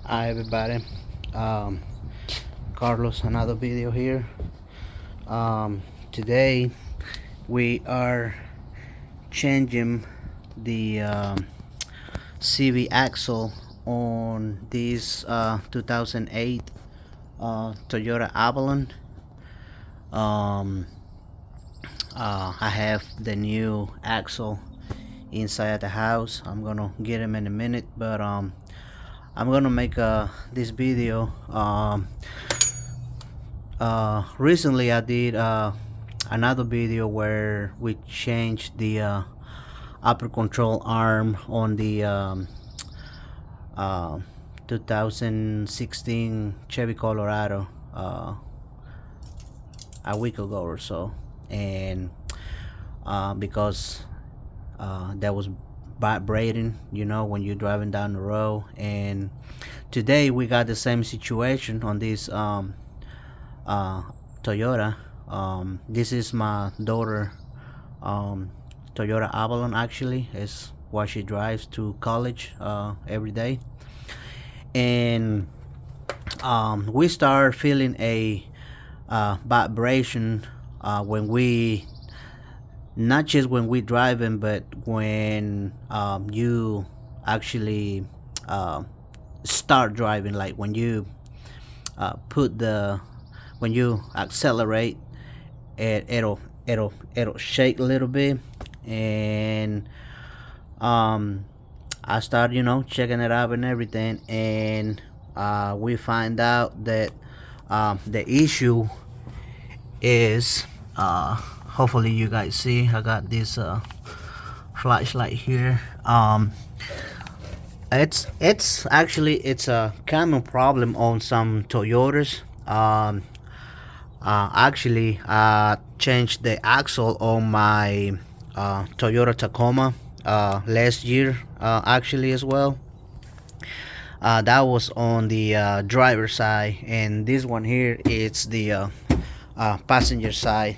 Hi everybody, um, Carlos, another video here. Today we are changing the CV axle on this 2008 Toyota Avalon. Um, I have the new axle inside the house. I'm gonna get him in a minute, but I'm gonna make this video. Recently I did another video where we changed the upper control arm on the uh, 2016 Chevy Colorado a week ago or so, and because that was vibrating, when you're driving down the road. And today we got the same situation on this Toyota. This is my daughter, Toyota Avalon. Actually, is what she drives to college every day, and we start feeling a vibration when we, not just when we driving, but when you actually start driving, like when you put the when you accelerate, it'll shake a little bit. And I start checking it out and everything, and we find out that the issue is, hopefully you guys see, I got this flashlight here. It's actually it's a common problem on some Toyotas. Actually, I changed the axle on my Toyota Tacoma last year, actually, as well. That was on the driver side, and this one here is the passenger side.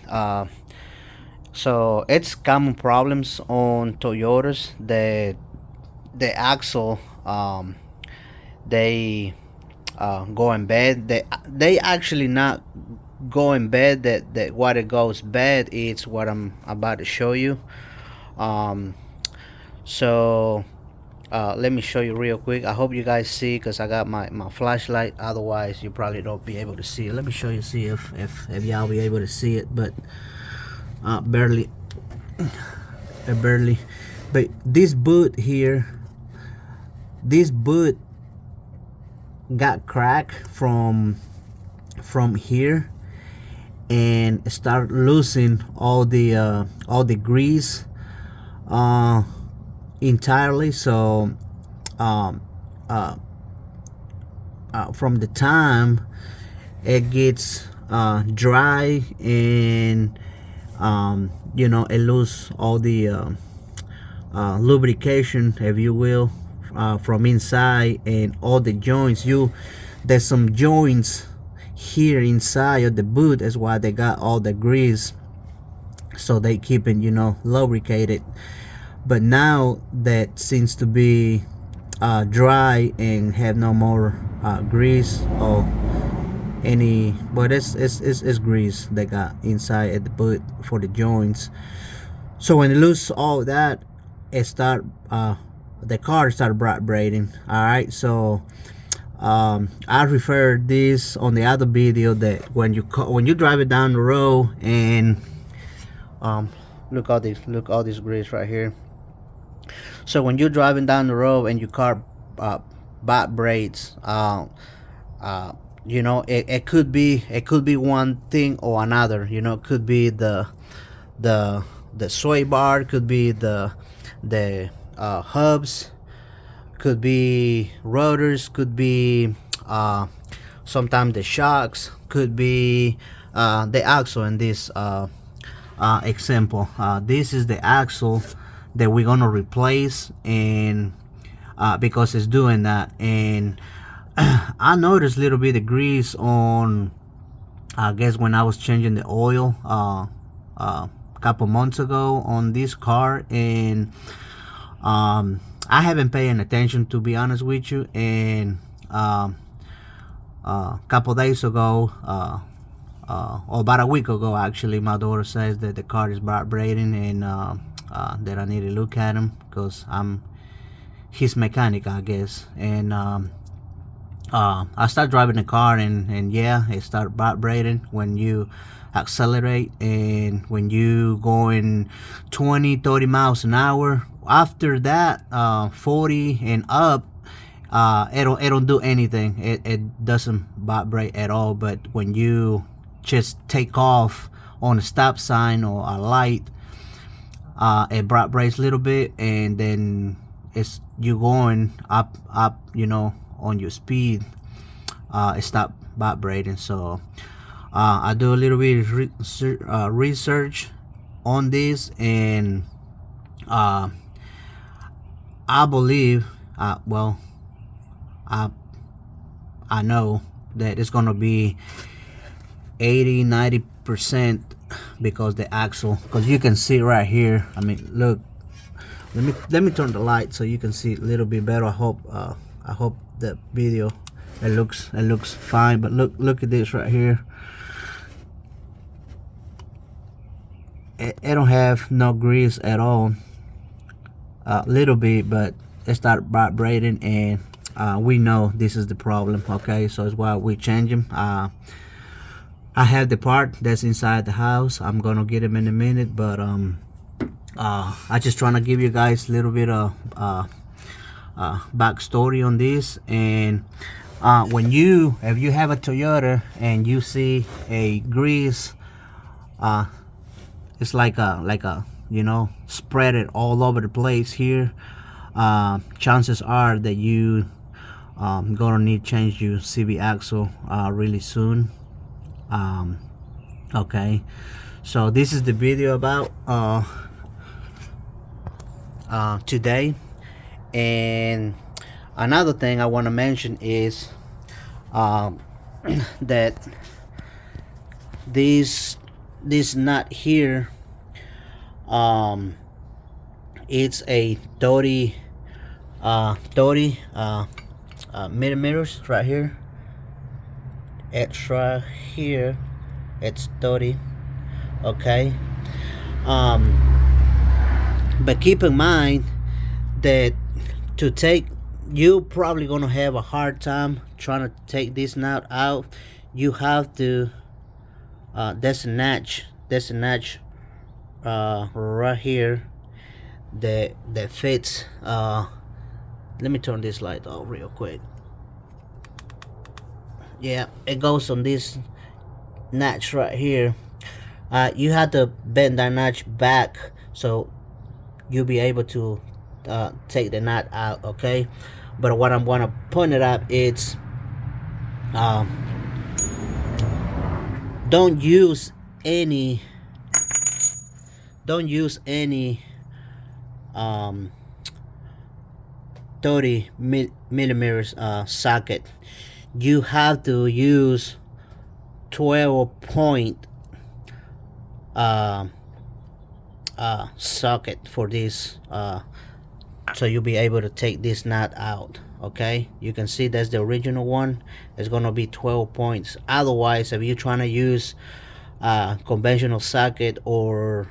So it's common problems on Toyotas. The axle, they go in bad. They actually not go in bad. That what it goes bad is what I'm about to show you. So let me show you real quick. I hope you guys see, because I got my flashlight. Otherwise you probably don't be able to see it. Let me show you, see if y'all be able to see it, but barely. Barely. But this boot here, this boot got cracked from here, and start losing all the grease entirely. So from the time it gets dry, and it lose all the lubrication, if you will, from inside, and all the joints. There's some joints here inside of the boot. That's why they got all the grease, so they keep it lubricated. But now that seems to be dry and have no more grease or any, but it's grease they got inside at the boot for the joints. So when they lose all that, the car start vibrating. All right, so I referred this on the other video, that when you drive it down the road, and look all this grease right here. So when you're driving down the road and your car vibrates, it could be one thing or another. It could be the sway bar, could be the hubs, could be rotors, could be sometimes the shocks, could be the axle. In this example, this is the axle that we're gonna replace, and because it's doing that. And I noticed a little bit of grease on, I guess, when I was changing the oil a couple months ago on this car, and I haven't paid attention, to be honest with you. And couple days ago, or about a week ago actually, my daughter says that the car is vibrating, and that I need to look at him because I'm his mechanic, I guess. And I start driving the car, and yeah, it start vibrating when you accelerate, and when you going 20-30 miles an hour. After that, 40 and up, it don't do anything. It doesn't vibrate at all. But when you just take off on a stop sign or a light, it vibrates a little bit, and then it's you going up, on your speed, it stop vibrating. So I do a little bit of research on this, and I believe, well, I know that it's gonna be 80-90% because the axle, because you can see right here. I mean, look, let me turn the light so you can see a little bit better. I hope the video, it looks fine. But look at this right here. It don't have no grease at all. A little bit, but it start vibrating, and we know this is the problem. Okay, so it's why we change them. I have the part that's inside the house. I'm gonna get them in a minute, but I just trying to give you guys a little bit of backstory on this. And if you have a Toyota and you see a grease, it's like a spread it all over the place here, chances are that you gonna need to change your CV axle really soon. Okay, so this is the video about today. And another thing I want to mention is that this nut here, it's a 30 millimeters right here. Extra here, it's 30. Okay, but keep in mind that you're probably gonna have a hard time trying to take this nut out. You have to there's a notch right here that fits. Let me turn this light off real quick. Yeah, it goes on this notch right here. You have to bend that notch back so you'll be able to take the nut out. Okay, but what I'm gonna point it out, it's don't use any 30 millimeters socket. You have to use 12 point socket for this, so you'll be able to take this nut out. Okay, you can see that's the original one. It's gonna be 12 points. Otherwise, if you're trying to use conventional socket or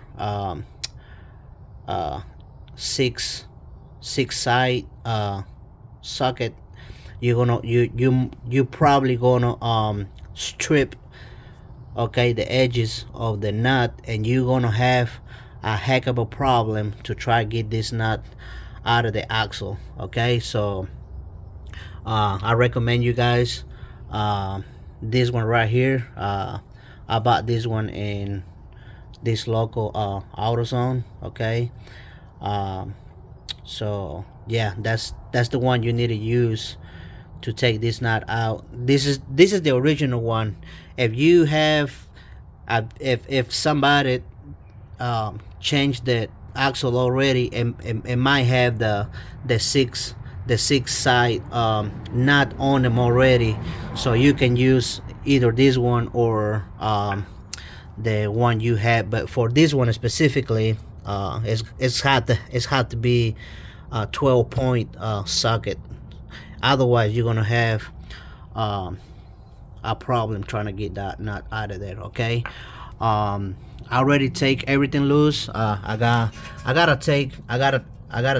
six side socket, you probably gonna strip, okay, the edges of the nut, and you're gonna have a heck of a problem to try to get this nut out of the axle. Okay, so I recommend you guys this one right here. I bought this one in this local AutoZone. Okay, so yeah, that's the one you need to use to take this nut out. This is the original one. If you have if somebody changed the axle already, it might have the six side nut on them already, so you can use either this one or the one you have. But for this one specifically, it's had to be a 12 point socket. otherwise you're gonna have a problem trying to get that nut out of there. Okay. I already take everything loose. I gotta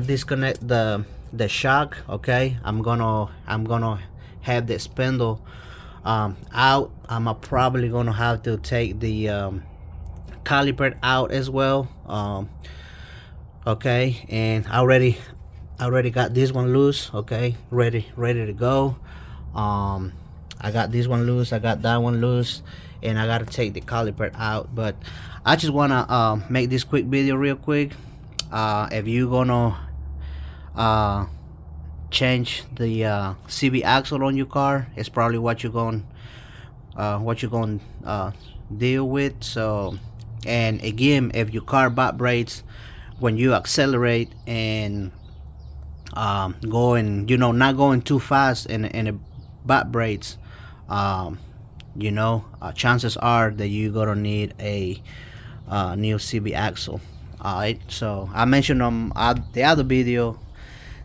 disconnect the shock. Okay. I'm gonna have the spindle out. I'm probably gonna have to take the caliper out as well. Okay, and I already got this one loose. Okay, ready to go. I got this one loose, I got that one loose, and I gotta take the caliper out. But I just wanna make this quick video real quick. If you're gonna change the CB axle on your car, it's probably what you're going deal with. So, and again, if your car vibrates when you accelerate and going, not going too fast and it vibrates, chances are that you're gonna need a new CB axle. Alright, so I mentioned on the other video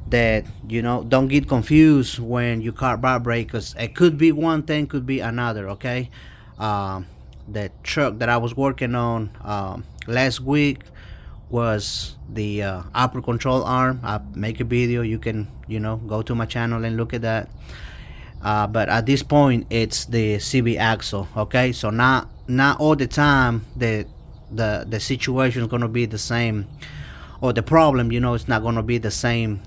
that don't get confused when your car vibrate, because it could be one thing, could be another. Okay. The truck that I was working on last week was the upper control arm. I make a video, you can go to my channel and look at that. But at this point it's the CB axle. Okay, so not all the time the situation is going to be the same, or the problem, it's not going to be the same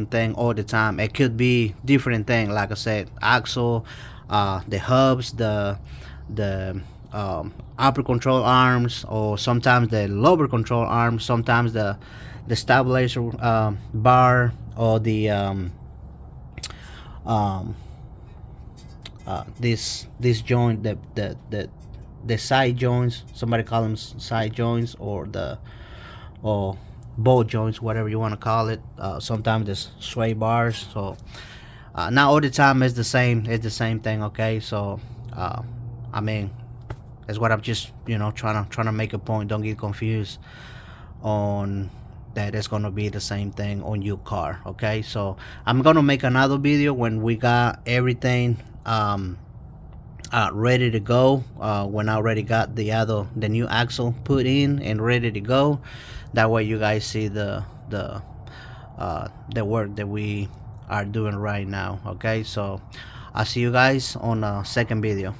thing all the time. It could be different thing, like I said, axle, the hubs, the upper control arms, or sometimes the lower control arms, sometimes the stabilizer bar, or the this joint, the side joints, somebody call them side joints, or ball joints, whatever you want to call it. Sometimes there's sway bars. So not all the time it's the same thing. Okay, so I mean, that's what I'm just trying to make a point. Don't get confused on that it's gonna be the same thing on your car. Okay, so I'm gonna make another video when we got everything ready to go, when I already got the new axle put in and ready to go. That way you guys see the work that we are doing right now. Okay, so I'll see you guys on the second video.